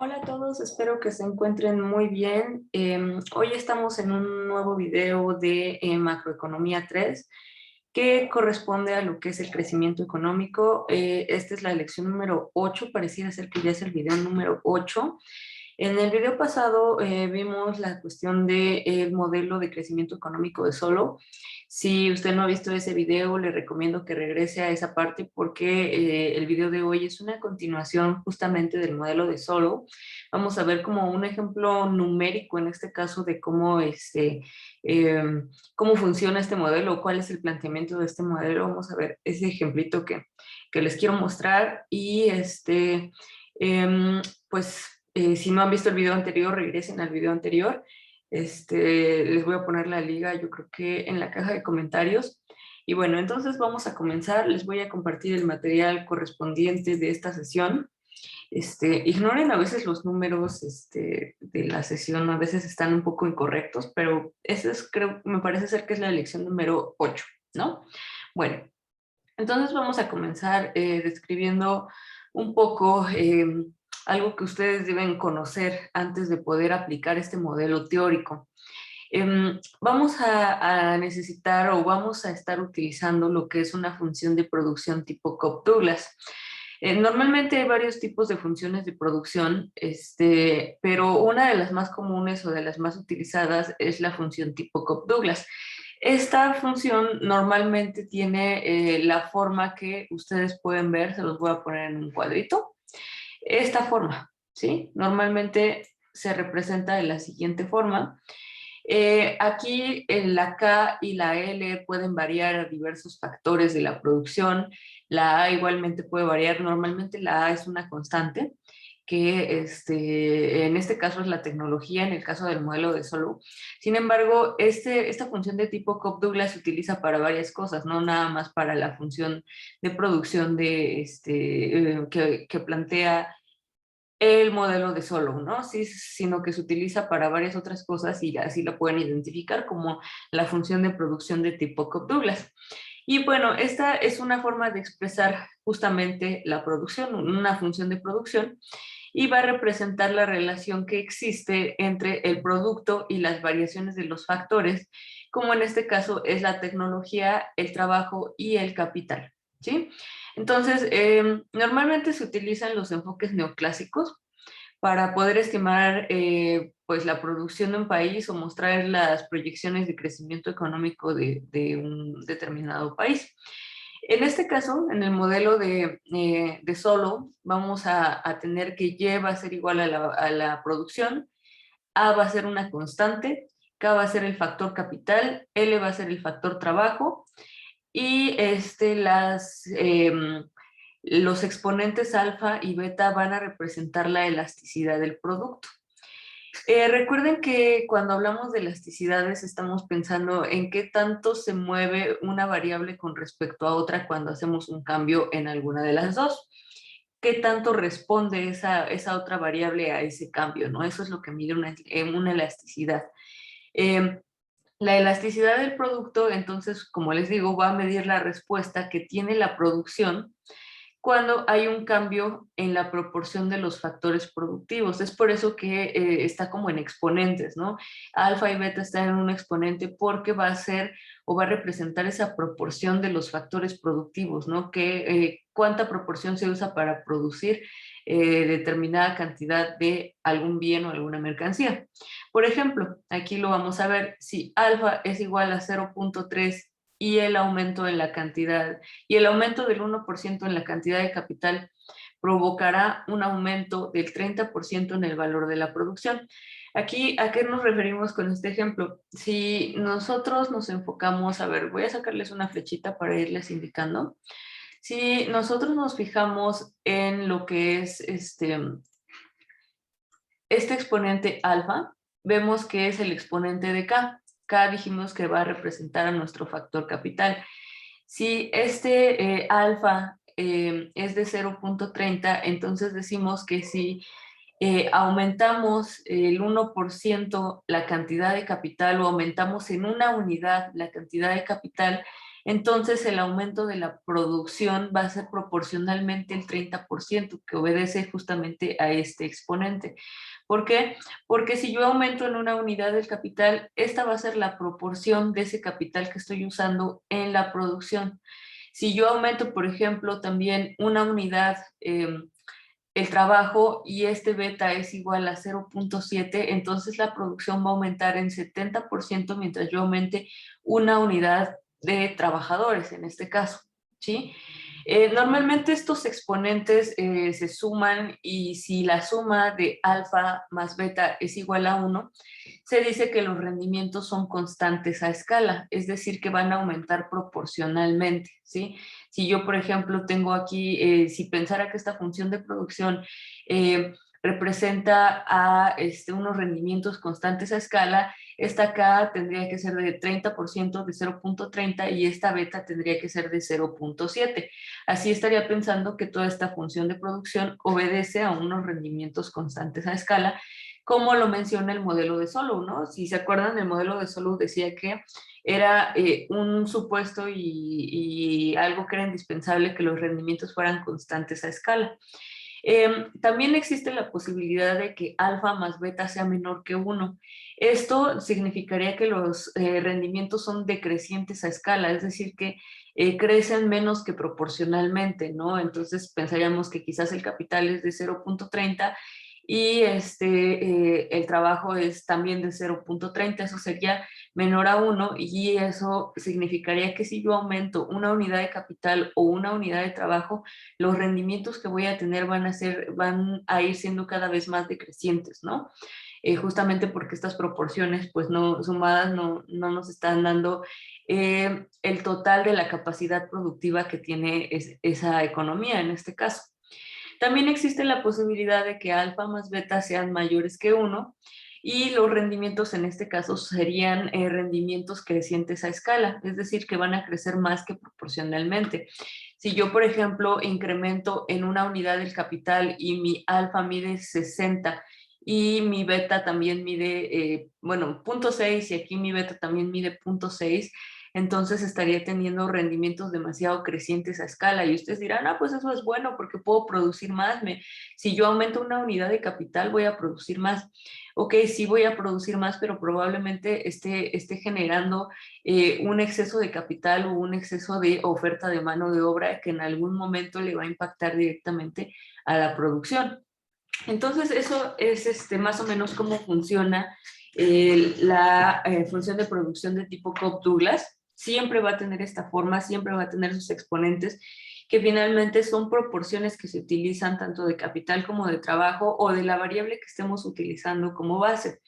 Hola a todos, espero que se encuentren muy bien. Hoy estamos en un nuevo video de Macroeconomía 3 que corresponde a lo que es el crecimiento económico. Esta es la lección número 8, pareciera ser que ya es el video número 8. En el video pasado vimos la cuestión del modelo de crecimiento económico de Solow. Si usted no ha visto ese video, le recomiendo que regrese a esa parte porque el video de hoy es una continuación justamente del modelo de Solow. Vamos a ver como un ejemplo numérico en este caso de eh, cómo funciona este modelo, cuál es el planteamiento de este modelo. Vamos a ver ese ejemplito que les quiero mostrar y pues si no han visto el video anterior, regresen al video anterior. Les voy a poner la liga, yo creo que en la caja de comentarios. Y bueno, entonces vamos a comenzar. Les voy a compartir el material correspondiente de esta sesión. Ignoren a veces los números de la sesión, a veces están un poco incorrectos, pero esa es, creo, me parece ser que es la lección número 8, ¿no? Bueno, entonces vamos a comenzar describiendo un poco algo que ustedes deben conocer antes de poder aplicar este modelo teórico. Vamos a necesitar o vamos a estar utilizando lo que es una función de producción tipo Cobb-Douglas. Normalmente hay varios tipos de funciones de producción, pero una de las más comunes o de las más utilizadas es la función tipo Cobb-Douglas. Esta función normalmente tiene la forma que ustedes pueden ver, se los voy a poner en un cuadrito. Esta forma, ¿sí? Normalmente se representa de la siguiente forma. Aquí la K y la L pueden variar a diversos factores de la producción. La A igualmente puede variar. Normalmente la A es una constante, que en este caso es la tecnología, en el caso del modelo de Solow. Sin embargo, esta función de tipo Cobb-Douglas se utiliza para varias cosas, no nada más para la función de producción que plantea el modelo de Solow, ¿no? Sí, sino que se utiliza para varias otras cosas y así lo pueden identificar como la función de producción de tipo Cobb-Douglas. Y bueno, esta es una forma de expresar justamente la producción, una función de producción, y va a representar la relación que existe entre el producto y las variaciones de los factores, como en este caso es la tecnología, el trabajo y el capital, ¿sí? Entonces, normalmente se utilizan los enfoques neoclásicos para poder estimar pues la producción de un país o mostrar las proyecciones de crecimiento económico de un determinado país. En este caso, en el modelo de Solow, vamos a tener que Y va a ser igual a la producción, A va a ser una constante, K va a ser el factor capital, L va a ser el factor trabajo, y los exponentes alfa y beta van a representar la elasticidad del producto. Recuerden que cuando hablamos de elasticidades estamos pensando en qué tanto se mueve una variable con respecto a otra cuando hacemos un cambio en alguna de las dos. ¿Qué tanto responde esa otra variable a ese cambio, ¿no? Eso es lo que mide una elasticidad. Eh, la elasticidad del producto, entonces, como les digo, va a medir la respuesta que tiene la producción cuando hay un cambio en la proporción de los factores productivos. Es por eso que está como en exponentes, ¿no? Alfa y beta están en un exponente porque va a ser o va a representar esa proporción de los factores productivos, ¿no? Cuánta proporción se usa para producir determinada cantidad de algún bien o alguna mercancía. Por ejemplo, aquí lo vamos a ver, si alfa es igual a 0.3 y el aumento en la cantidad y el aumento del 1% en la cantidad de capital provocará un aumento del 30% en el valor de la producción. Aquí, ¿a qué nos referimos con este ejemplo? Si nosotros nos enfocamos, a ver, voy a sacarles una flechita para irles indicando. Si nosotros nos fijamos en lo que es este exponente alfa, vemos que es el exponente de K. K dijimos que va a representar a nuestro factor capital. Si alfa es de 0.30, entonces decimos que si aumentamos el 1% la cantidad de capital o aumentamos en una unidad la cantidad de capital, entonces el aumento de la producción va a ser proporcionalmente el 30%, que obedece justamente a este exponente. ¿Por qué? Porque si yo aumento en una unidad del capital, esta va a ser la proporción de ese capital que estoy usando en la producción. Si yo aumento, por ejemplo, también una unidad, el trabajo, y este beta es igual a 0.7, entonces la producción va a aumentar en 70% mientras yo aumente una unidad de trabajadores, en este caso, ¿sí? Normalmente estos exponentes se suman, y si la suma de alfa más beta es igual a 1, se dice que los rendimientos son constantes a escala, es decir, que van a aumentar proporcionalmente, ¿sí? Si yo, por ejemplo, tengo aquí, si pensara que esta función de producción representa a unos rendimientos constantes a escala, esta acá tendría que ser de 30% de 0.30 y esta beta tendría que ser de 0.7. Así estaría pensando que toda esta función de producción obedece a unos rendimientos constantes a escala, como lo menciona el modelo de Solow, ¿no? Si se acuerdan, el modelo de Solow decía que era un supuesto y algo que era indispensable, que los rendimientos fueran constantes a escala. También existe la posibilidad de que alfa más beta sea menor que 1. Esto significaría que los rendimientos son decrecientes a escala, es decir, que crecen menos que proporcionalmente, ¿no? Entonces pensaríamos que quizás el capital es de 0.30 y el trabajo es también de 0.30, eso sería menor a 1, y eso significaría que si yo aumento una unidad de capital o una unidad de trabajo, los rendimientos que voy a tener van a ir siendo cada vez más decrecientes, ¿no? Justamente porque estas proporciones, pues no sumadas, no nos están dando el total de la capacidad productiva que tiene esa economía en este caso. También existe la posibilidad de que alfa más beta sean mayores que 1, y los rendimientos en este caso serían rendimientos crecientes a escala, es decir, que van a crecer más que proporcionalmente. Si yo, por ejemplo, incremento en una unidad del capital y mi alfa mide 60 y mi beta también mide, 0.6, y aquí mi beta también mide 0.6, entonces estaría teniendo rendimientos demasiado crecientes a escala. Y ustedes dirán, ah, pues eso es bueno porque puedo producir más. Si yo aumento una unidad de capital, voy a producir más. Ok, sí voy a producir más, pero probablemente esté generando un exceso de capital o un exceso de oferta de mano de obra que en algún momento le va a impactar directamente a la producción. Entonces, eso es más o menos cómo funciona la función de producción de tipo Cobb-Douglas. Siempre va a tener esta forma, siempre va a tener sus exponentes, que finalmente son proporciones que se utilizan tanto de capital como de trabajo, o de la variable que estemos utilizando como base.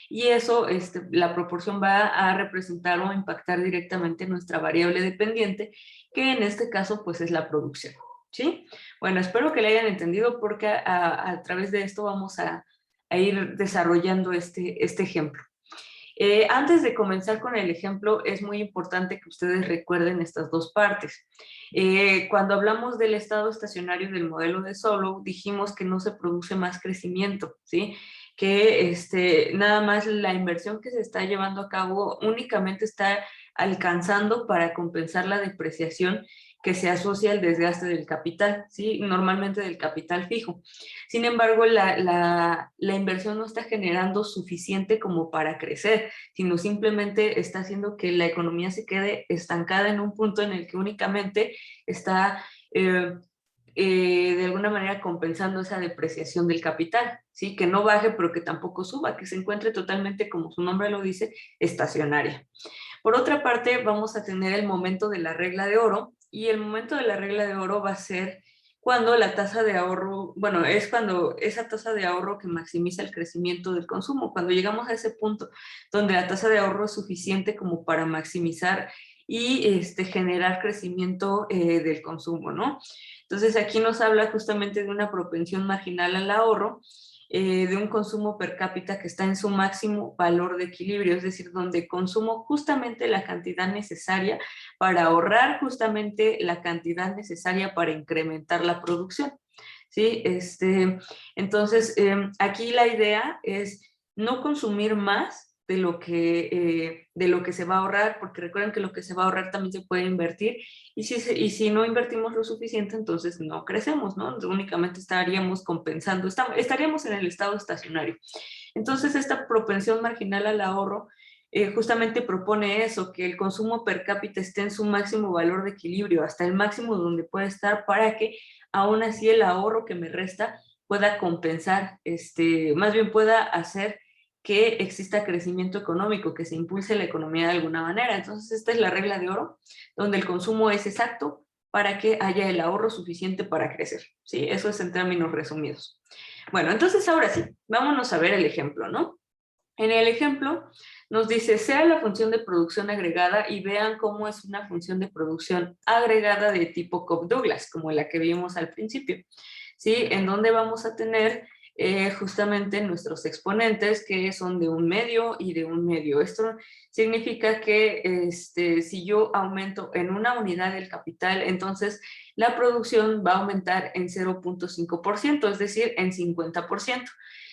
Y eso, la proporción va a representar o impactar directamente nuestra variable dependiente, que en este caso pues es la producción, ¿sí? Bueno, espero que le hayan entendido, porque a través de esto vamos a ir desarrollando este ejemplo. Antes de comenzar con el ejemplo, es muy importante que ustedes recuerden estas dos partes. Cuando hablamos del estado estacionario del modelo de Solow, dijimos que no se produce más crecimiento, ¿sí? Que nada más la inversión que se está llevando a cabo únicamente está alcanzando para compensar la depreciación que se asocia al desgaste del capital, ¿sí? Normalmente del capital fijo. Sin embargo, la inversión no está generando suficiente como para crecer, sino simplemente está haciendo que la economía se quede estancada en un punto en el que únicamente está de alguna manera compensando esa depreciación del capital, ¿sí? Que no baje, pero que tampoco suba, que se encuentre totalmente, como su nombre lo dice, estacionaria. Por otra parte, vamos a tener el momento de la regla de oro, y el momento de la regla de oro va a ser cuando la tasa de ahorro, bueno, es cuando esa tasa de ahorro que maximiza el crecimiento del consumo, cuando llegamos a ese punto donde la tasa de ahorro es suficiente como para maximizar y generar crecimiento del consumo, ¿no? Entonces aquí nos habla justamente de una propensión marginal al ahorro, de un consumo per cápita que está en su máximo valor de equilibrio, es decir, donde consumo justamente la cantidad necesaria para ahorrar justamente la cantidad necesaria para incrementar la producción, ¿sí? Entonces, aquí la idea es no consumir más de lo que se va a ahorrar, porque recuerden que lo que se va a ahorrar también se puede invertir, y si no invertimos lo suficiente, entonces no crecemos, ¿no? Únicamente estaríamos compensando, estaríamos en el estado estacionario. Entonces, esta propensión marginal al ahorro justamente propone eso, que el consumo per cápita esté en su máximo valor de equilibrio, hasta el máximo donde puede estar, para que aún así el ahorro que me resta pueda compensar, más bien pueda hacer que exista crecimiento económico, que se impulse la economía de alguna manera. Entonces, esta es la regla de oro, donde el consumo es exacto para que haya el ahorro suficiente para crecer, ¿sí? Eso es en términos resumidos. Bueno, entonces ahora sí, vámonos a ver el ejemplo, ¿no? En el ejemplo nos dice, sea la función de producción agregada, y vean cómo es una función de producción agregada de tipo Cobb-Douglas, como la que vimos al principio, ¿sí? En donde vamos a tener justamente nuestros exponentes, que son de un medio y de un medio. Esto significa que si yo aumento en una unidad el capital, entonces la producción va a aumentar en 0.5%, es decir, en 50%.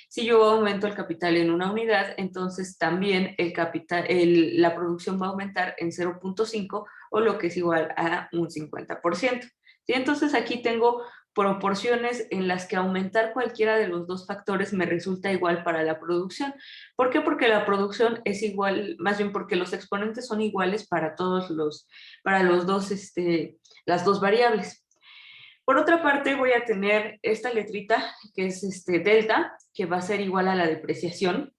Si yo aumento el capital en una unidad, entonces también la producción va a aumentar en 0.5, o lo que es igual a un 50%. ¿Sí? Entonces aquí tengo proporciones en las que aumentar cualquiera de los dos factores me resulta igual para la producción. ¿Por qué? Porque la producción es igual, más bien porque los exponentes son iguales para las dos variables. Por otra parte, voy a tener esta letrita, que es delta, que va a ser igual a la depreciación.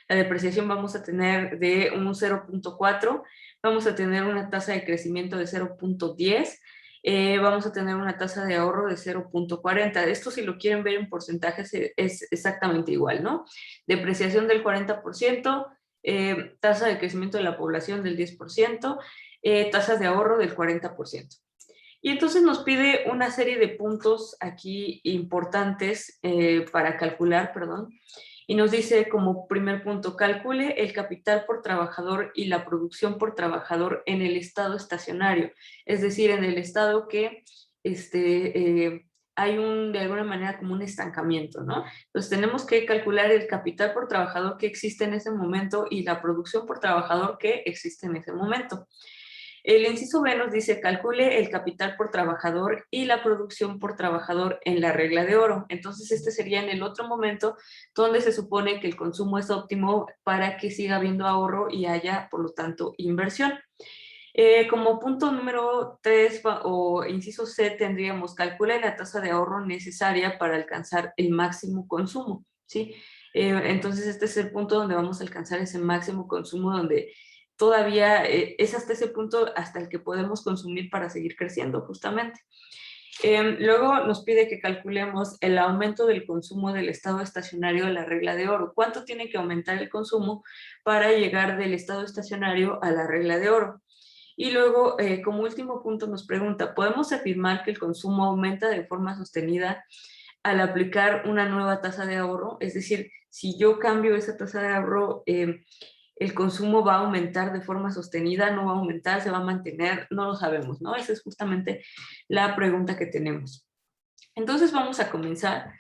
La depreciación vamos a tener de un 0.4, vamos a tener una tasa de crecimiento de 0.10, vamos a tener una tasa de ahorro de 0.40. Esto, si lo quieren ver en porcentajes, es exactamente igual, ¿no? Depreciación del 40%, tasa de crecimiento de la población del 10%, tasas de ahorro del 40%. Y entonces nos pide una serie de puntos aquí importantes para calcular, perdón, y nos dice como primer punto, calcule el capital por trabajador y la producción por trabajador en el estado estacionario, es decir, en el estado que hay de alguna manera como un estancamiento, ¿no? Entonces tenemos que calcular el capital por trabajador que existe en ese momento y la producción por trabajador que existe en ese momento. El inciso B nos dice, calcule el capital por trabajador y la producción por trabajador en la regla de oro. Entonces, este sería en el otro momento donde se supone que el consumo es óptimo para que siga habiendo ahorro y haya, por lo tanto, inversión. Como punto número 3 o inciso C tendríamos, calcula la tasa de ahorro necesaria para alcanzar el máximo consumo, ¿sí? Entonces, este es el punto donde vamos a alcanzar ese máximo consumo, donde todavía es hasta ese punto hasta el que podemos consumir para seguir creciendo, justamente. Luego nos pide que calculemos el aumento del consumo del estado estacionario de la regla de oro. ¿Cuánto tiene que aumentar el consumo para llegar del estado estacionario a la regla de oro? Y luego, como último punto, nos pregunta, ¿podemos afirmar que el consumo aumenta de forma sostenida al aplicar una nueva tasa de ahorro? Es decir, si yo cambio esa tasa de ahorro, el consumo va a aumentar de forma sostenida, no va a aumentar, se va a mantener, no lo sabemos, ¿no? Esa es justamente la pregunta que tenemos. Entonces vamos a comenzar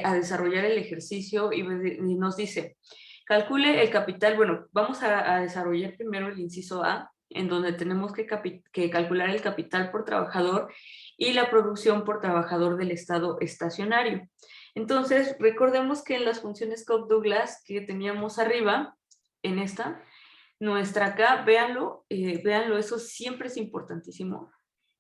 a desarrollar el ejercicio y nos dice, calcule el capital. Bueno, vamos a desarrollar primero el inciso A, en donde tenemos que calcular el capital por trabajador y la producción por trabajador del estado estacionario. Entonces, recordemos que en las funciones Cobb-Douglas que teníamos arriba, en esta, nuestra K, véanlo, eso siempre es importantísimo.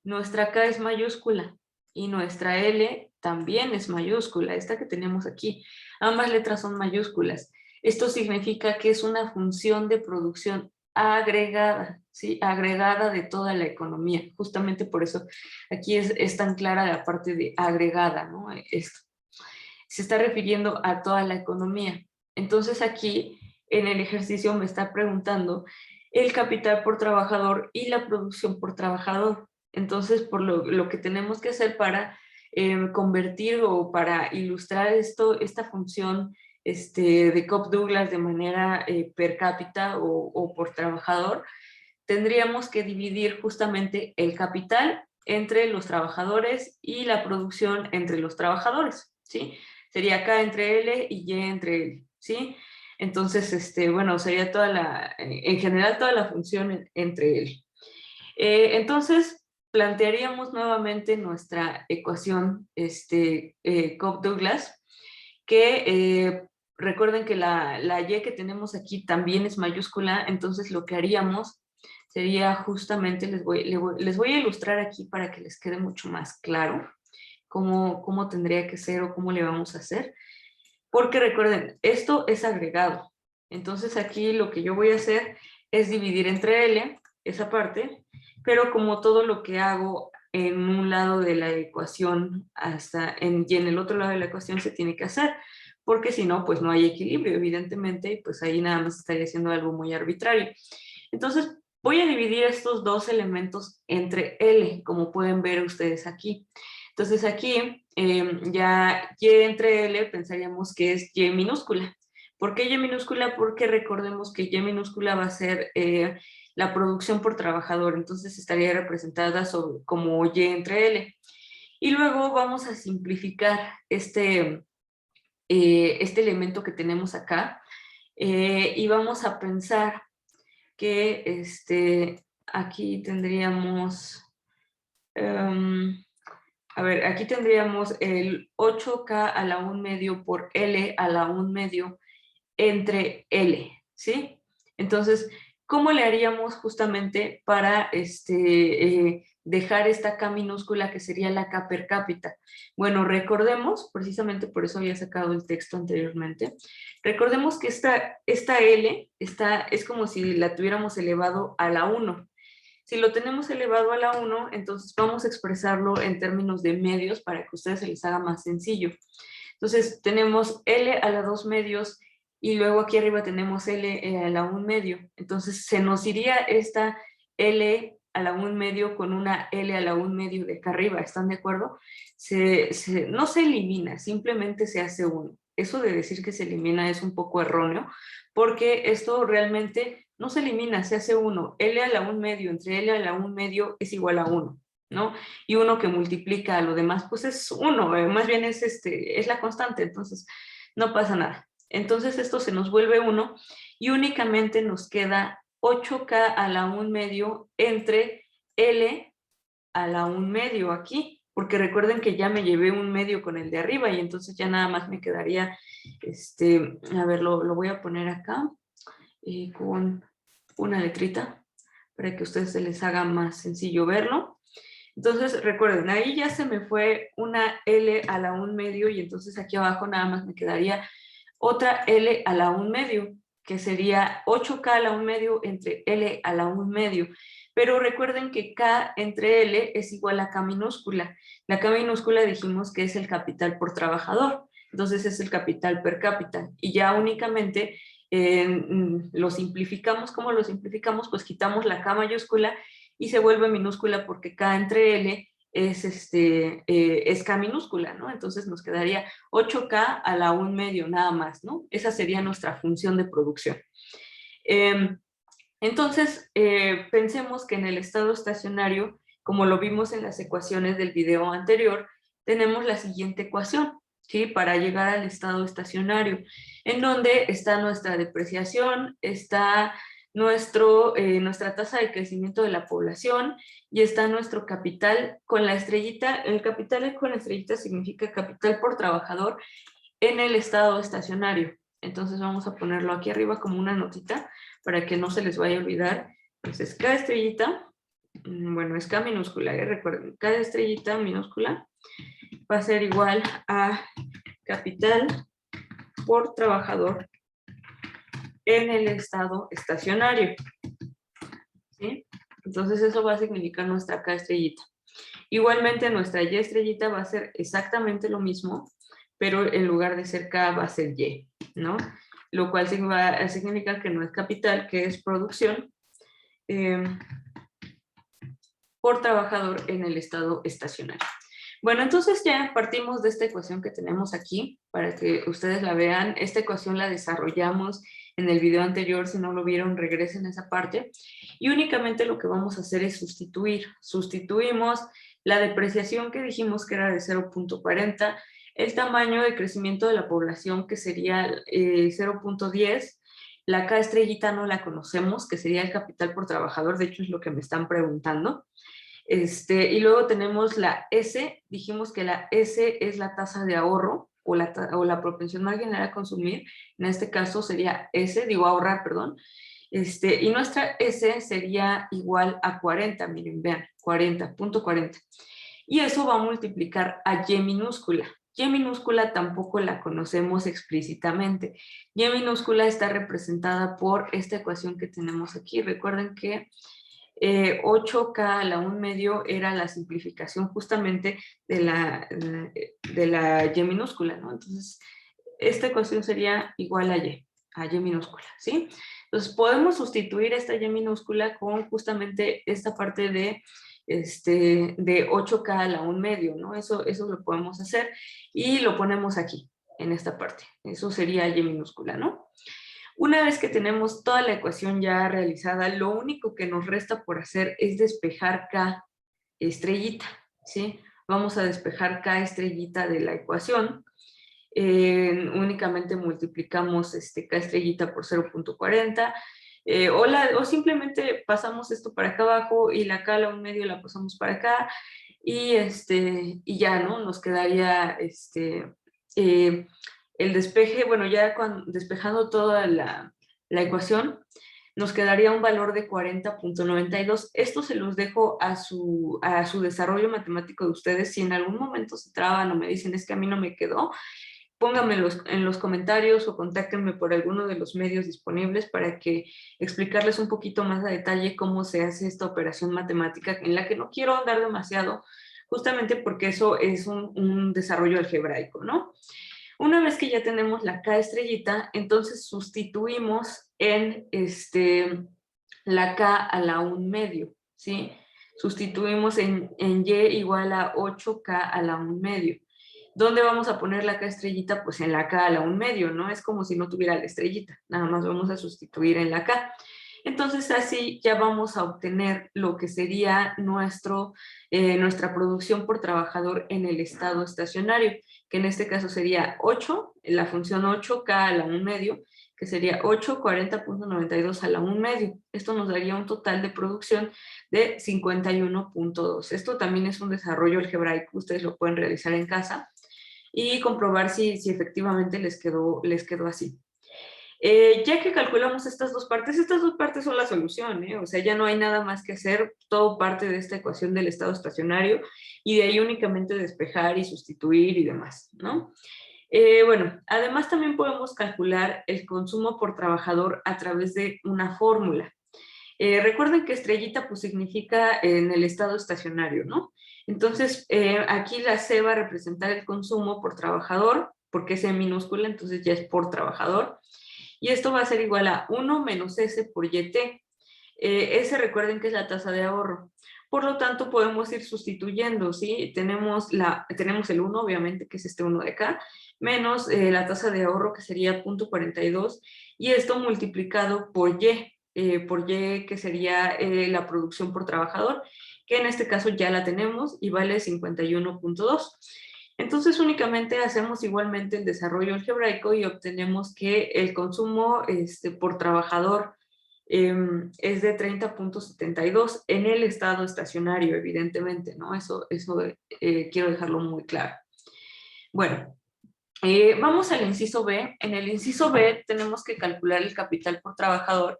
Nuestra K es mayúscula y nuestra L también es mayúscula, esta que tenemos aquí. Ambas letras son mayúsculas. Esto significa que es una función de producción agregada, ¿sí? Agregada de toda la economía. Justamente por eso aquí es tan clara la parte de agregada, ¿no? Esto se está refiriendo a toda la economía. Entonces aquí en el ejercicio me está preguntando el capital por trabajador y la producción por trabajador. Entonces, por lo que tenemos que hacer para convertir o para ilustrar esta función de Cobb-Douglas de manera per cápita o por trabajador, tendríamos que dividir justamente el capital entre los trabajadores y la producción entre los trabajadores, ¿sí? Sería K entre L y Y entre L, ¿sí? Entonces, bueno, sería en general toda la función entre L. Entonces, plantearíamos nuevamente nuestra ecuación Cobb-Douglas, que recuerden que la Y que tenemos aquí también es mayúscula, entonces lo que haríamos sería justamente, les voy a ilustrar aquí para que les quede mucho más claro cómo tendría que ser o cómo le vamos a hacer. Porque recuerden, esto es agregado. Entonces aquí lo que yo voy a hacer es dividir entre L, esa parte, pero como todo lo que hago en un lado de la ecuación y en el otro lado de la ecuación se tiene que hacer, porque si no, pues no hay equilibrio, evidentemente, y pues ahí nada más estaría haciendo algo muy arbitrario. Entonces, voy a dividir estos dos elementos entre L, como pueden ver ustedes aquí. Entonces aquí ya Y entre L pensaríamos que es Y minúscula. ¿Por qué Y minúscula? Porque recordemos que Y minúscula va a ser la producción por trabajador, entonces estaría representada como Y entre L. Y luego vamos a simplificar este elemento que tenemos acá y vamos a pensar que aquí tendríamos... a ver, aquí tendríamos el 8K a la 1 medio por L a la 1 medio entre L, ¿sí? Entonces, ¿cómo le haríamos justamente para dejar esta K minúscula que sería la K per cápita? Bueno, recordemos, precisamente por eso había sacado el texto anteriormente, recordemos que esta L es como si la tuviéramos elevado a la 1. Si lo tenemos elevado a la 1, entonces vamos a expresarlo en términos de medios para que a ustedes se les haga más sencillo. Entonces tenemos L a la 2 medios y luego aquí arriba tenemos L a la 1 medio. Entonces se nos iría esta L a la 1 medio con una L a la 1 medio de acá arriba, ¿están de acuerdo? No se elimina, simplemente se hace 1. Eso de decir que se elimina es un poco erróneo, porque esto realmente no se elimina, se hace 1. L a la 1 medio entre L a la 1 medio es igual a 1, ¿no? Y 1 que multiplica a lo demás, pues es 1, más bien es la constante, entonces no pasa nada. Entonces esto se nos vuelve 1 y únicamente nos queda 8K a la 1 medio entre L a la 1 medio aquí, porque recuerden que ya me llevé 1 medio con el de arriba y entonces ya nada más me quedaría, a ver, lo voy a poner acá con una letrita para que a ustedes se les haga más sencillo verlo. Entonces, recuerden, ahí ya se me fue una L a la 1 medio y entonces aquí abajo nada más me quedaría otra L a la 1 medio, que sería 8K a la 1 medio entre L a la 1 medio. Pero recuerden que K entre L es igual a K minúscula. La K minúscula dijimos que es el capital por trabajador, entonces es el capital per cápita. Y ya únicamente lo simplificamos. ¿Cómo lo simplificamos? Pues quitamos la K mayúscula y se vuelve minúscula porque K entre L es K minúscula, ¿no? Entonces nos quedaría 8K a la 1 medio nada más, ¿no? Esa sería nuestra función de producción. Entonces, pensemos que en el estado estacionario, como lo vimos en las ecuaciones del video anterior, tenemos la siguiente ecuación, ¿sí? Para llegar al estado estacionario, en donde está nuestra depreciación, está nuestra tasa de crecimiento de la población y está nuestro capital con la estrellita. El capital con la estrellita significa capital por trabajador en el estado estacionario. Entonces vamos a ponerlo aquí arriba como una notita para que no se les vaya a olvidar. Entonces K estrellita, bueno, es K minúscula, recuerden, K estrellita minúscula va a ser igual a capital por trabajador en el estado estacionario, ¿sí? Entonces eso va a significar nuestra K estrellita. Igualmente nuestra Y estrellita va a ser exactamente lo mismo, pero en lugar de ser K va a ser Y, ¿no? Lo cual significa que no es capital, que es producción por trabajador en el estado estacionario. Bueno, entonces ya partimos de esta ecuación que tenemos aquí para que ustedes la vean. Esta ecuación la desarrollamos en el video anterior. Si no lo vieron, regresen a esa parte. Y únicamente lo que vamos a hacer es sustituir. Sustituimos la depreciación que dijimos que era de 0.40 el tamaño de crecimiento de la población, que sería 0.10, la K estrellita no la conocemos, que sería el capital por trabajador, de hecho es lo que me están preguntando. Y luego tenemos la S, dijimos que la S es la tasa de ahorro o la propensión marginal a consumir, en este caso sería S, digo ahorrar, perdón, y nuestra S sería igual a 40, miren, vean, 40.40. Y eso va a multiplicar a Y minúscula. Y minúscula tampoco la conocemos explícitamente. Y minúscula está representada por esta ecuación que tenemos aquí. Recuerden que 8K a la 1 medio era la simplificación justamente de la Y minúscula, ¿no? Entonces, esta ecuación sería igual a Y minúscula, ¿sí? Entonces, podemos sustituir esta Y minúscula con justamente esta parte de 8K a la 1 medio, ¿no? Eso lo podemos hacer y lo ponemos aquí, en esta parte. Eso sería Y minúscula, ¿no? Una vez que tenemos toda la ecuación ya realizada, lo único que nos resta por hacer es despejar K estrellita, ¿sí? Vamos a despejar K estrellita de la ecuación. Únicamente multiplicamos K estrellita por 0.40, o simplemente pasamos esto para acá abajo y la K a la 1 medio la pasamos para acá y ya, ¿no? Nos quedaría el despeje, bueno, ya despejando toda la ecuación, nos quedaría un valor de 40.92. Esto se los dejo a su desarrollo matemático de ustedes. Si en algún momento se traban o me dicen es que a mí no me quedó, pónganmelos en los comentarios o contáctenme por alguno de los medios disponibles para que explicarles un poquito más a detalle cómo se hace esta operación matemática, en la que no quiero andar demasiado, justamente porque eso es un desarrollo algebraico, ¿no? Una vez que ya tenemos la K estrellita, entonces sustituimos en la K a la 1 medio, ¿sí? Sustituimos en Y igual a 8K a la 1 medio. ¿Dónde vamos a poner la K estrellita? Pues en la K a la 1 medio, ¿no? Es como si no tuviera la estrellita, nada más vamos a sustituir en la K. Entonces así ya vamos a obtener lo que sería nuestra producción por trabajador en el estado estacionario, que en este caso sería 8, la función 8K a la 1 medio, que sería 8, 40.92 a la 1 medio. Esto nos daría un total de producción de 51.2. Esto también es un desarrollo algebraico, ustedes lo pueden realizar en casa y comprobar si efectivamente les quedó así. Ya que calculamos estas dos partes son la solución, ¿eh? O sea, ya no hay nada más que hacer, todo parte de esta ecuación del estado estacionario y de ahí únicamente despejar y sustituir y demás, ¿no? Bueno, además también podemos calcular el consumo por trabajador a través de una fórmula. Recuerden que estrellita pues significa en el estado estacionario, ¿no? Entonces, aquí la C va a representar el consumo por trabajador, porque es en minúscula, entonces ya es por trabajador. Y esto va a ser igual a 1 menos S por YT. S recuerden que es la tasa de ahorro. Por lo tanto, podemos ir sustituyendo, ¿sí? Tenemos el 1, obviamente, que es este 1 de acá, menos la tasa de ahorro, que sería 0.42, y esto multiplicado por Y, que sería la producción por trabajador, que en este caso ya la tenemos y vale 51.2. Entonces únicamente hacemos igualmente el desarrollo algebraico y obtenemos que el consumo por trabajador es de 30.72 en el estado estacionario, evidentemente, ¿no? Eso quiero dejarlo muy claro. Bueno, vamos al inciso B. En el inciso B tenemos que calcular el capital por trabajador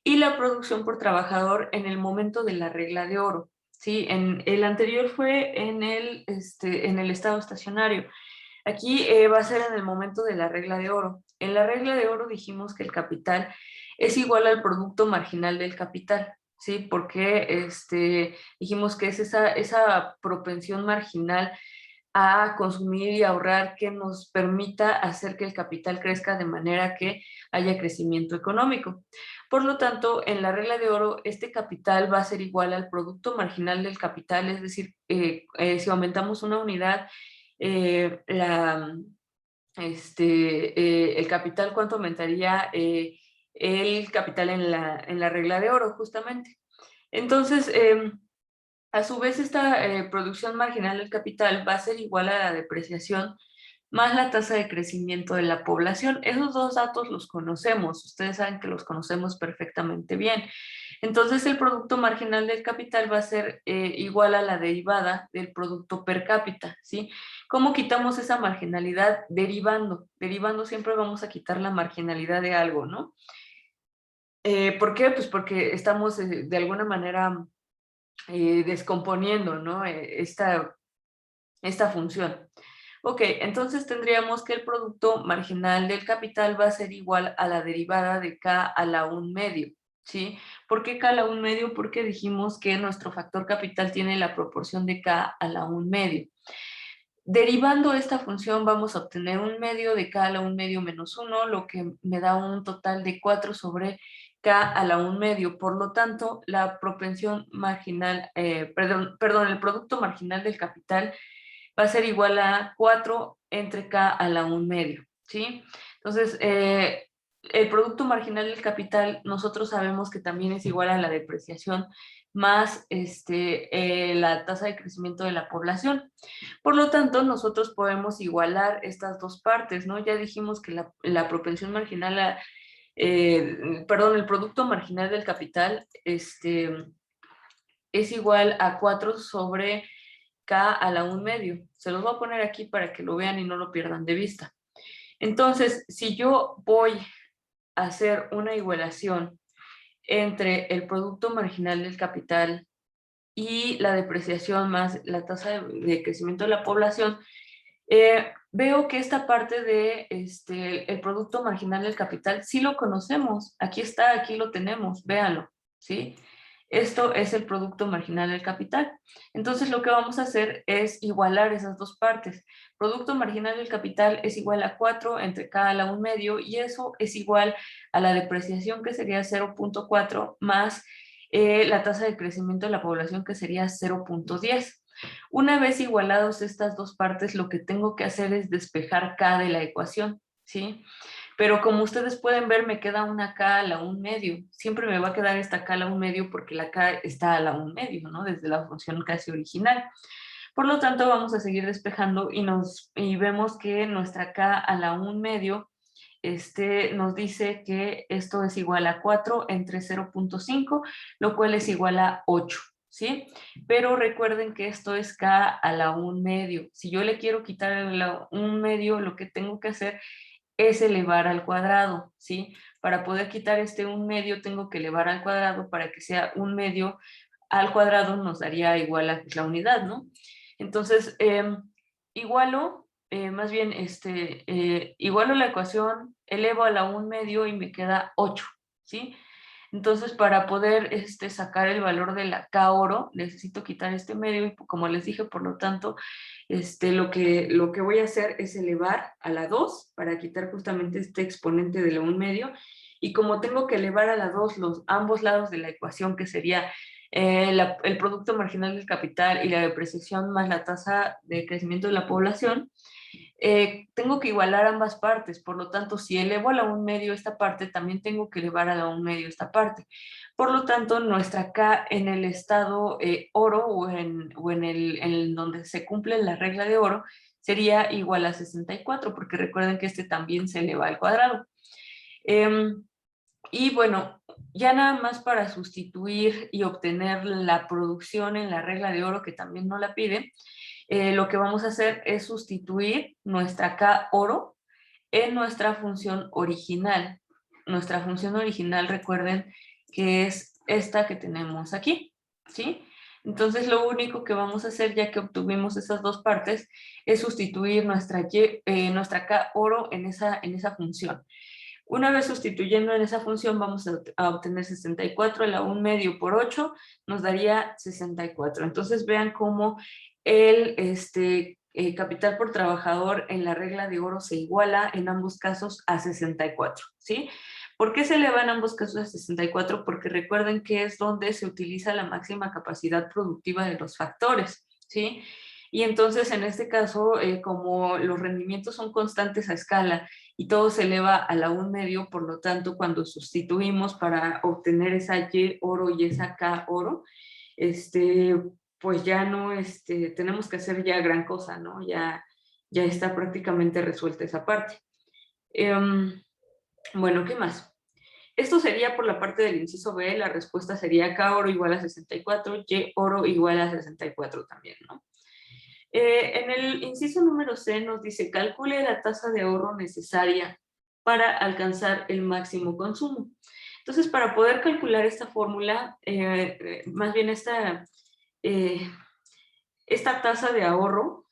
y la producción por trabajador en el momento de la regla de oro. Sí, en el anterior fue en el estado estacionario. Aquí va a ser en el momento de la regla de oro. En la regla de oro dijimos que el capital es igual al producto marginal del capital, ¿sí? Porque dijimos que es esa propensión marginal a consumir y ahorrar que nos permita hacer que el capital crezca de manera que haya crecimiento económico. Por lo tanto, en la regla de oro, este capital va a ser igual al producto marginal del capital, es decir, si aumentamos una unidad, el capital, ¿cuánto aumentaría el capital en la regla de oro, justamente? Entonces, a su vez, esta producción marginal del capital va a ser igual a la depreciación más la tasa de crecimiento de la población. Esos dos datos los conocemos, ustedes saben que los conocemos perfectamente bien. Entonces el producto marginal del capital va a ser igual a la derivada del producto per cápita, ¿sí? ¿Cómo quitamos esa marginalidad? Derivando. Derivando siempre vamos a quitar la marginalidad de algo, ¿no? ¿Por qué? Pues porque estamos de alguna manera descomponiendo, ¿no? Esta función. Ok, entonces tendríamos que el producto marginal del capital va a ser igual a la derivada de k a la 1 medio, ¿sí? ¿Por qué k a la 1 medio? Porque dijimos que nuestro factor capital tiene la proporción de k a la 1 medio. Derivando esta función vamos a obtener un medio de k a la 1 medio menos 1, lo que me da un total de 4 sobre k a la 1 medio. Por lo tanto, la propensión marginal, perdón, el producto marginal del capital va a ser igual a 4 entre k a la 1 medio, ¿sí? Entonces, el producto marginal del capital, nosotros sabemos que también es igual a la depreciación más la tasa de crecimiento de la población. Por lo tanto, nosotros podemos igualar estas dos partes, ¿no? Ya dijimos que la propensión marginal, perdón, el producto marginal del capital es igual a 4 sobre k a la 1 medio. Se los voy a poner aquí para que lo vean y no lo pierdan de vista. Entonces, si yo voy a hacer una igualación entre el producto marginal del capital y la depreciación más la tasa de crecimiento de la población, veo que esta parte de el producto marginal del capital sí lo conocemos. Aquí está, aquí lo tenemos, véanlo, ¿sí? Esto es el producto marginal del capital. Entonces lo que vamos a hacer es igualar esas dos partes. Producto marginal del capital es igual a 4 entre k a la 1 medio y eso es igual a la depreciación que sería 0.4 más la tasa de crecimiento de la población que sería 0.10. Una vez igualados estas dos partes, lo que tengo que hacer es despejar k de la ecuación, ¿sí? Pero como ustedes pueden ver, me queda una k a la 1 medio. Siempre me va a quedar esta k a la 1 medio porque la k está a la 1 medio, ¿no? Desde la función casi original. Por lo tanto, vamos a seguir despejando y vemos que nuestra k a la 1 medio nos dice que esto es igual a 4 entre 0.5, lo cual es igual a 8, ¿sí? Pero recuerden que esto es k a la 1 medio. Si yo le quiero quitar a la 1 medio, lo que tengo que hacer es elevar al cuadrado, ¿sí? Para poder quitar este 1 medio, tengo que elevar al cuadrado para que sea 1 medio al cuadrado nos daría igual a la unidad, ¿no? Entonces, igualo, más bien, igualo la ecuación, elevo a la 1 medio y me queda 8, ¿sí? Entonces, para poder sacar el valor de la K oro, necesito quitar este medio y como les dije, por lo tanto, lo que voy a hacer es elevar a la 2 para quitar justamente este exponente de la 1 medio. Y como tengo que elevar a la 2 ambos lados de la ecuación, que sería el producto marginal del capital y la depreciación más la tasa de crecimiento de la población, tengo que igualar ambas partes. Por lo tanto, si elevo a la 1 medio esta parte, también tengo que elevar a la 1 medio esta parte. Por lo tanto, nuestra K en el estado oro en donde se cumple la regla de oro sería igual a 64, porque recuerden que este también se eleva al cuadrado. Y bueno, ya nada más para sustituir y obtener la producción en la regla de oro, que también no la pide, lo que vamos a hacer es sustituir nuestra K oro en nuestra función original. Nuestra función original, recuerden que es esta que tenemos aquí, ¿sí? Entonces lo único que vamos a hacer, ya que obtuvimos esas dos partes, es sustituir nuestra K oro en esa función. Una vez sustituyendo en esa función, vamos a obtener 64 a la 1 medio por 8, nos daría 64. Entonces vean cómo el capital por trabajador en la regla de oro se iguala en ambos casos a 64, ¿sí? ¿Por qué se eleva en ambos casos a 64? Porque recuerden que es donde se utiliza la máxima capacidad productiva de los factores, ¿sí? Y entonces en este caso, como los rendimientos son constantes a escala y todo se eleva a la 1 medio, por lo tanto, cuando sustituimos para obtener esa Y oro y esa K oro, pues ya no tenemos que hacer ya gran cosa, ¿no? Ya ya está prácticamente resuelta esa parte. Bueno, ¿qué más? Esto sería por la parte del inciso B, la respuesta sería K oro igual a 64, Y oro igual a 64 también, ¿no? En el inciso número C nos dice, calcule la tasa de ahorro necesaria para alcanzar el máximo consumo. Entonces, para poder calcular esta fórmula, más bien esta tasa de ahorro,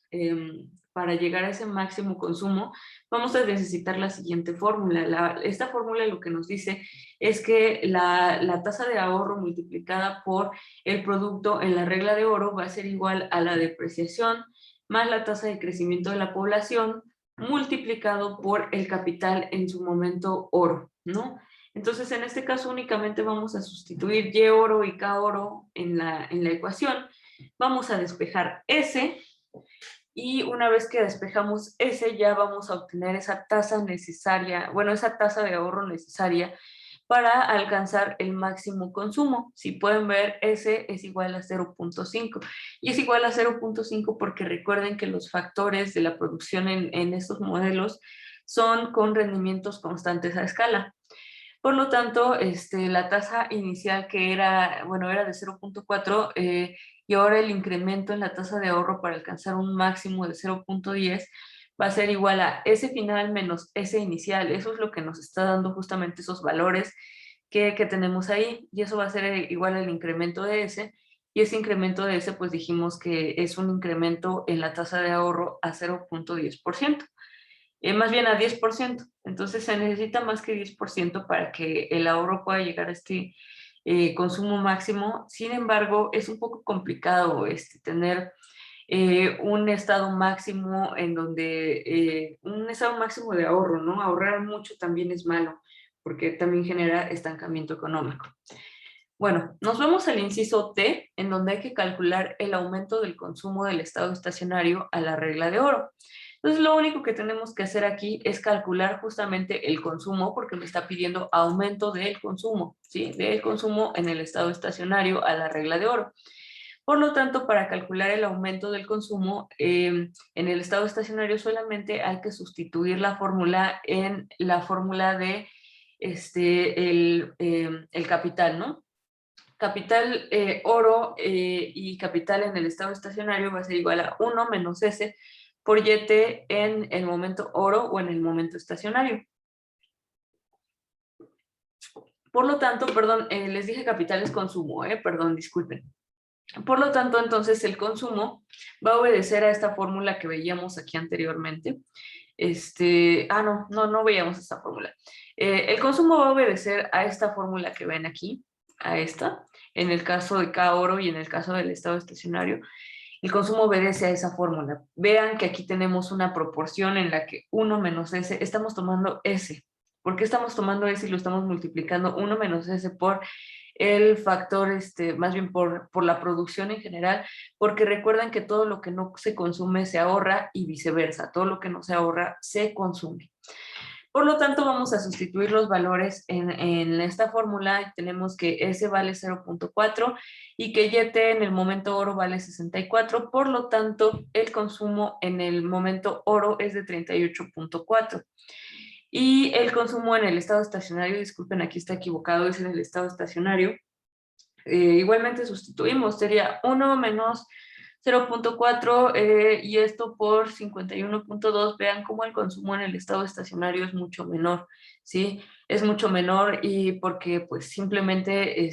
para llegar a ese máximo consumo, vamos a necesitar la siguiente fórmula. Esta fórmula lo que nos dice es que la tasa de ahorro multiplicada por el producto en la regla de oro va a ser igual a la depreciación más la tasa de crecimiento de la población multiplicado por el capital en su momento oro, ¿no? Entonces, en este caso únicamente vamos a sustituir Y oro y K oro en la ecuación. Vamos a despejar S y una vez que despejamos S ya vamos a obtener esa tasa necesaria, bueno, esa tasa de ahorro necesaria para alcanzar el máximo consumo. Si pueden ver, S es igual a 0.5 y es igual a 0.5 porque recuerden que los factores de la producción en estos modelos son con rendimientos constantes a escala. Por lo tanto, la tasa inicial que era, bueno, era de 0.4 y ahora el incremento en la tasa de ahorro para alcanzar un máximo de 0.10 va a ser igual a S final menos S inicial. Eso es lo que nos está dando justamente esos valores que tenemos ahí y eso va a ser igual al incremento de S y ese incremento de S pues dijimos que es un incremento en la tasa de ahorro a 0.10%. Más bien a 10%. Entonces se necesita más que 10% para que el ahorro pueda llegar a este consumo máximo. Sin embargo, es un poco complicado tener un estado máximo en donde, un estado máximo de ahorro, ¿no? Ahorrar mucho también es malo, porque también genera estancamiento económico. Bueno, nos vamos al inciso T, en donde hay que calcular el aumento del consumo del estado estacionario a la regla de oro. Entonces, lo único que tenemos que hacer aquí es calcular justamente el consumo, porque me está pidiendo aumento del consumo, ¿sí? Del consumo en el estado estacionario a la regla de oro. Por lo tanto, para calcular el aumento del consumo en el estado estacionario solamente hay que sustituir la fórmula en la fórmula de el capital, ¿no? Capital oro y capital en el estado estacionario va a ser igual a 1 menos S por YT en el momento oro o en el momento estacionario. Por lo tanto, perdón, les dije capital es consumo, perdón, disculpen. Por lo tanto, entonces el consumo va a obedecer a esta fórmula que veíamos aquí anteriormente. No veíamos esta fórmula. El consumo va a obedecer a esta fórmula que ven aquí, a esta, en el caso de K oro y en el caso del estado estacionario. El consumo obedece a esa fórmula. Vean que aquí tenemos una proporción en la que 1 menos S, estamos tomando S. ¿Por qué estamos tomando S y lo estamos multiplicando 1 menos S por el factor, más bien por la producción en general? Porque recuerden que todo lo que no se consume se ahorra y viceversa, todo lo que no se ahorra se consume. Por lo tanto, vamos a sustituir los valores en esta fórmula. Tenemos que S vale 0.4 y que YT en el momento oro vale 64. Por lo tanto, el consumo en el momento oro es de 38.4. Y el consumo en el estado estacionario, disculpen, aquí está equivocado, es en el estado estacionario. Igualmente sustituimos, sería 1 menos 0.4 y esto por 51.2. Vean cómo el consumo en el estado estacionario es mucho menor, ¿sí? Es mucho menor y porque pues simplemente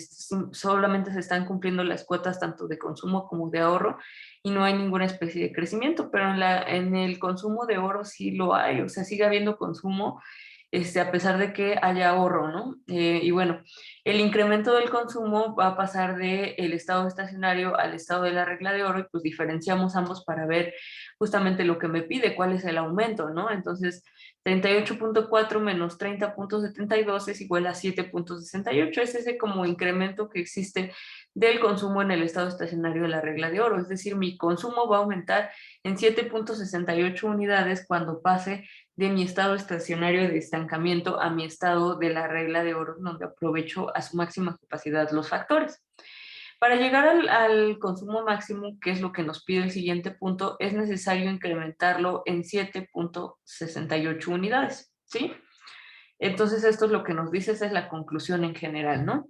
solamente se están cumpliendo las cuotas tanto de consumo como de ahorro y no hay ninguna especie de crecimiento, pero en el consumo de oro sí lo hay, o sea, sigue habiendo consumo a pesar de que haya ahorro, ¿no? Y bueno, el incremento del consumo va a pasar del estado estacionario al estado de la regla de oro y pues diferenciamos ambos para ver justamente lo que me pide, cuál es el aumento, ¿no? Entonces, 38.4 menos 30.72 es igual a 7.68. Es ese como incremento que existe del consumo en el estado estacionario de la regla de oro. Es decir, mi consumo va a aumentar en 7.68 unidades cuando pase de mi estado estacionario de estancamiento a mi estado de la regla de oro, donde aprovecho a su máxima capacidad los factores. Para llegar al consumo máximo, que es lo que nos pide el siguiente punto, es necesario incrementarlo en 7.68 unidades, ¿sí? Entonces, esto es lo que nos dice, esa es la conclusión en general, ¿no?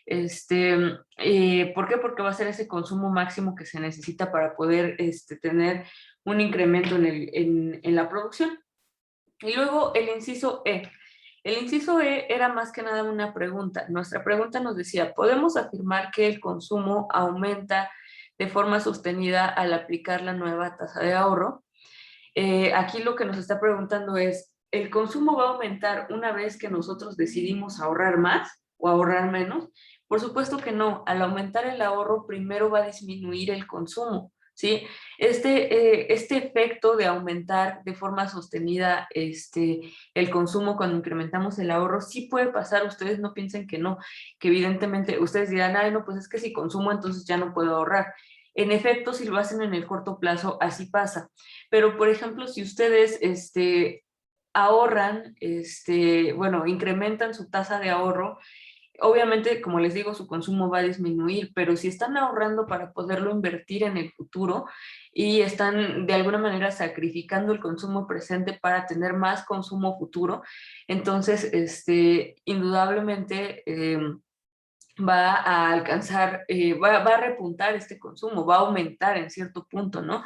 ¿Por qué? Porque va a ser ese consumo máximo que se necesita para poder tener un incremento en la producción. Y luego el inciso E. El inciso E era más que nada una pregunta. Nuestra pregunta nos decía, ¿podemos afirmar que el consumo aumenta de forma sostenida al aplicar la nueva tasa de ahorro? Aquí lo que nos está preguntando es, ¿el consumo va a aumentar una vez que nosotros decidimos ahorrar más o ahorrar menos? Por supuesto que no. Al aumentar el ahorro, primero va a disminuir el consumo, ¿sí? Este efecto de aumentar de forma sostenida el consumo cuando incrementamos el ahorro, sí puede pasar. Ustedes no piensen que no, que evidentemente ustedes dirán, ay, no, pues es que si consumo entonces ya no puedo ahorrar. En efecto, si lo hacen en el corto plazo, así pasa. Pero, por ejemplo, si ustedes ahorran, bueno, incrementan su tasa de ahorro, obviamente, como les digo, su consumo va a disminuir, pero si están ahorrando para poderlo invertir en el futuro y están de alguna manera sacrificando el consumo presente para tener más consumo futuro, entonces, indudablemente, va a alcanzar, va a repuntar este consumo, va a aumentar en cierto punto, ¿no?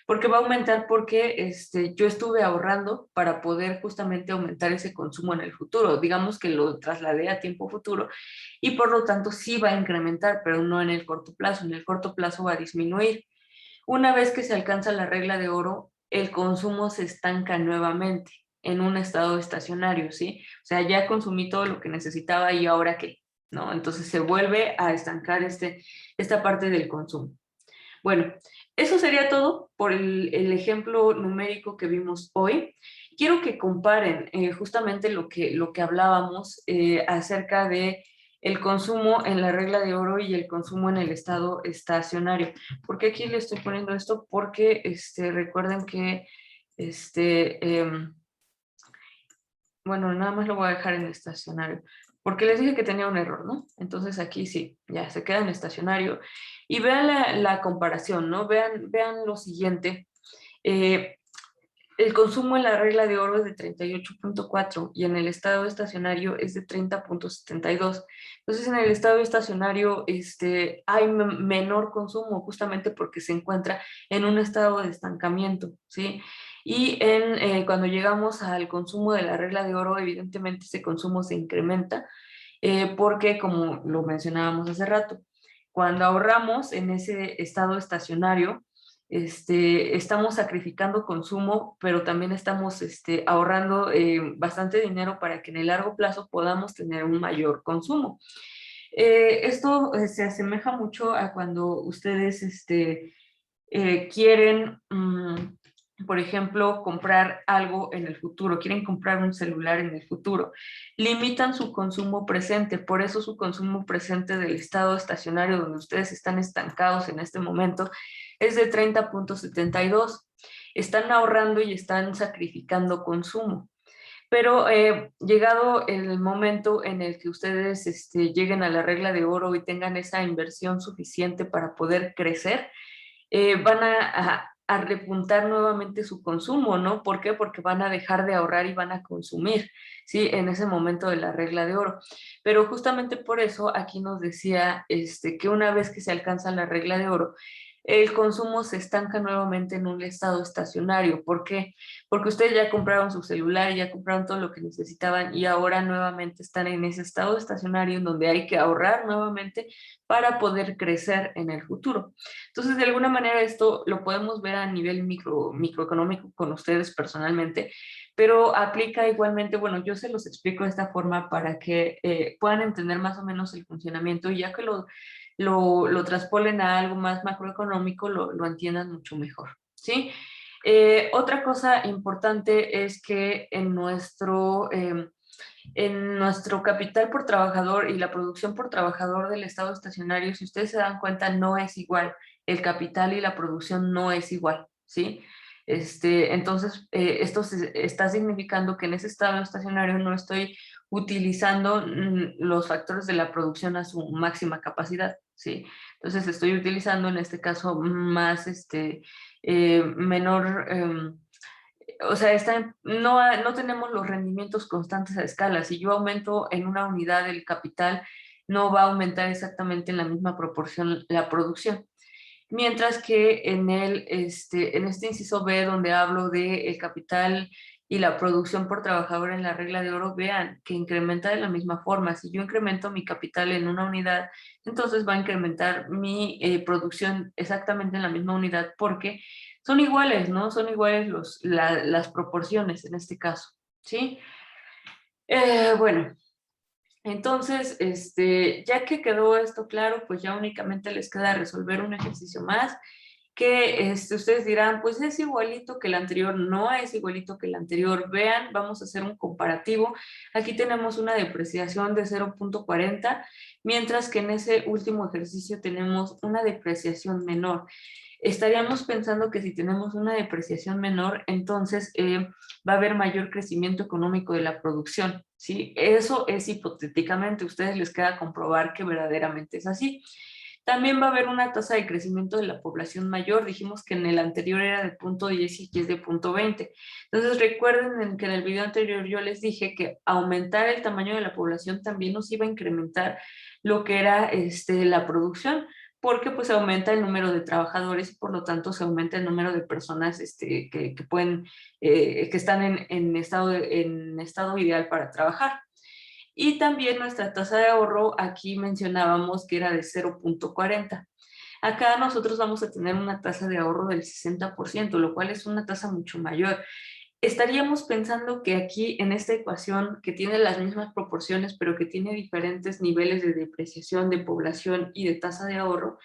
Porque va a aumentar porque yo estuve ahorrando para poder justamente aumentar ese consumo en el futuro. Digamos que lo trasladé a tiempo futuro y por lo tanto sí va a incrementar, pero no en el corto plazo. En el corto plazo va a disminuir. Una vez que se alcanza la regla de oro, el consumo se estanca nuevamente en un estado estacionario, ¿sí? O sea, ya consumí todo lo que necesitaba y ahora qué, ¿no? Entonces se vuelve a estancar esta parte del consumo. Bueno, eso sería todo por el ejemplo numérico que vimos hoy. Quiero que comparen justamente lo que hablábamos acerca de el consumo en la regla de oro y el consumo en el estado estacionario. ¿Por qué aquí le estoy poniendo esto? Porque recuerden que bueno, nada más lo voy a dejar en estacionario, porque les dije que tenía un error, ¿no? Entonces aquí sí, ya se queda en estacionario. Y vean la comparación, ¿no? Vean lo siguiente. Eh, el consumo en la regla de oro es de 38.4 y en el estado estacionario es de 30.72. Entonces, en el estado estacionario hay menor consumo justamente porque se encuentra en un estado de estancamiento, ¿sí? Y cuando llegamos al consumo de la regla de oro, evidentemente ese consumo se incrementa porque, como lo mencionábamos hace rato, cuando ahorramos en ese estado estacionario, estamos sacrificando consumo, pero también estamos ahorrando bastante dinero para que en el largo plazo podamos tener un mayor consumo. Esto se asemeja mucho a cuando ustedes quieren, por ejemplo, comprar algo en el futuro, quieren comprar un celular en el futuro, limitan su consumo presente, por eso su consumo presente del estado estacionario donde ustedes están estancados en este momento es de 30.72. Están ahorrando y están sacrificando consumo. Pero llegado el momento en el que ustedes lleguen a la regla de oro y tengan esa inversión suficiente para poder crecer, van a repuntar nuevamente su consumo, ¿no? ¿Por qué? Porque van a dejar de ahorrar y van a consumir, ¿sí? En ese momento de la regla de oro. Pero justamente por eso aquí nos decía que una vez que se alcanza la regla de oro, el consumo se estanca nuevamente en un estado estacionario. ¿Por qué? Porque ustedes ya compraron su celular, ya compraron todo lo que necesitaban y ahora nuevamente están en ese estado estacionario en donde hay que ahorrar nuevamente para poder crecer en el futuro. Entonces, de alguna manera esto lo podemos ver a nivel microeconómico con ustedes personalmente, pero aplica igualmente, bueno, yo se los explico de esta forma para que puedan entender más o menos el funcionamiento y ya que lo traspolen a algo más macroeconómico, lo entiendan mucho mejor, ¿sí? Otra cosa importante es que en nuestro capital por trabajador y la producción por trabajador del estado estacionario, si ustedes se dan cuenta, no es igual. El capital y la producción no es igual, ¿sí? Entonces, esto está significando que en ese estado estacionario no estoy utilizando los factores de la producción a su máxima capacidad, ¿sí? Entonces estoy utilizando en este caso más, menor, o sea, no tenemos los rendimientos constantes a escala. Si yo aumento en una unidad el capital, no va a aumentar exactamente en la misma proporción la producción. Mientras que en este inciso B, donde hablo de el capital y la producción por trabajador en la regla de oro, vean que incrementa de la misma forma. Si yo incremento mi capital en una unidad, entonces va a incrementar mi producción exactamente en la misma unidad porque son iguales, ¿no? Son iguales las proporciones en este caso, ¿sí? Bueno, entonces, ya que quedó esto claro, pues ya únicamente les queda resolver un ejercicio más que ustedes dirán, pues es igualito que el anterior, no es igualito que el anterior. Vean, vamos a hacer un comparativo. Aquí tenemos una depreciación de 0,40, mientras que en ese último ejercicio tenemos una depreciación menor. Estaríamos pensando que si tenemos una depreciación menor, entonces va a haber mayor crecimiento económico de la producción, ¿sí? Eso es hipotéticamente, a ustedes les queda comprobar que verdaderamente es así. También va a haber una tasa de crecimiento de la población mayor. Dijimos que en el anterior era de 0,10 y aquí es de 0,20. Entonces recuerden que en el video anterior yo les dije que aumentar el tamaño de la población también nos iba a incrementar lo que era la producción, porque pues aumenta el número de trabajadores y por lo tanto se aumenta el número de personas que pueden, que están en estado ideal para trabajar. Y también nuestra tasa de ahorro, aquí mencionábamos que era de 0,40. Acá nosotros vamos a tener una tasa de ahorro del 60%, lo cual es una tasa mucho mayor. Estaríamos pensando que aquí en esta ecuación, que tiene las mismas proporciones, pero que tiene diferentes niveles de depreciación, de población y de tasa de ahorro,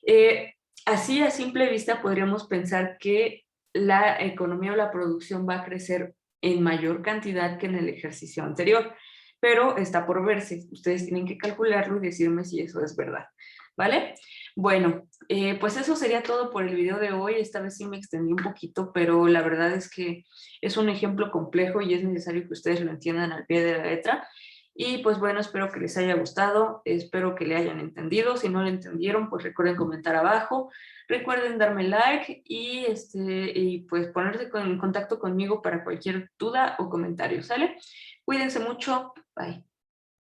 eh, así a simple vista podríamos pensar que la economía o la producción va a crecer en mayor cantidad que en el ejercicio anterior, pero está por verse. Ustedes tienen que calcularlo y decirme si eso es verdad, ¿vale? Bueno, pues eso sería todo por el video de hoy. Esta vez sí me extendí un poquito, pero la verdad es que es un ejemplo complejo y es necesario que ustedes lo entiendan al pie de la letra. Y pues bueno, espero que les haya gustado, espero que le hayan entendido. Si no lo entendieron, pues recuerden comentar abajo. Recuerden darme like y pues ponerse en contacto conmigo para cualquier duda o comentario, ¿sale? Cuídense mucho, bye.